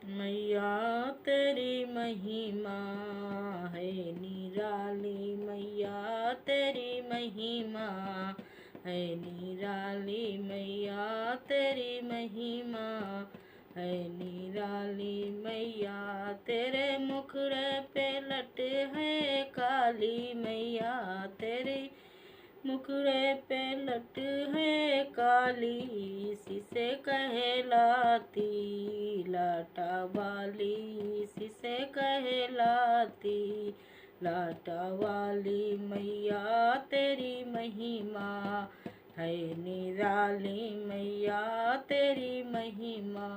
मैया तेरी महिमा है निराली, मैया तेरी महिमा है निराली, मैया तेरी महिमा है निराली। मैया तेरे मुखड़े पे लट है काली, मैया तेरे मुखड़े पे लट है काली, इसी से कहलाती लाटा वाली, इसी से कहलाती लाटा वाली। मैया तेरी महिमा है निराली, मैया तेरी महिमा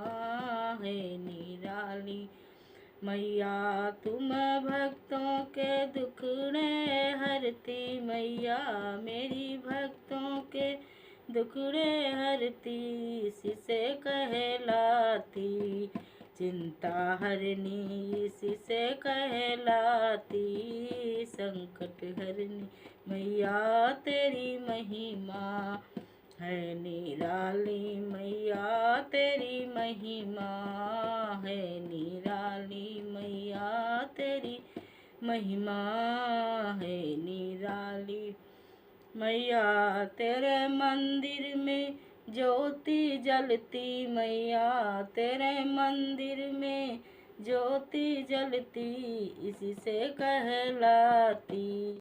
है निराली। मैया तुम भक्तों के दुखड़े हरती, मैया मेरी भक्तों के दुखड़े हरती, इसी से कहलाती चिंता हरनी, इसी से कहलाती संकट हरनी। मैया तेरी महिमा है निराली, मैया तेरी महिमा है निराली, मैया तेरी महिमा है निराली। मैया तेरे मंदिर में ज्योति जलती, मैया तेरे मंदिर में ज्योति जलती, इसी से कहलाती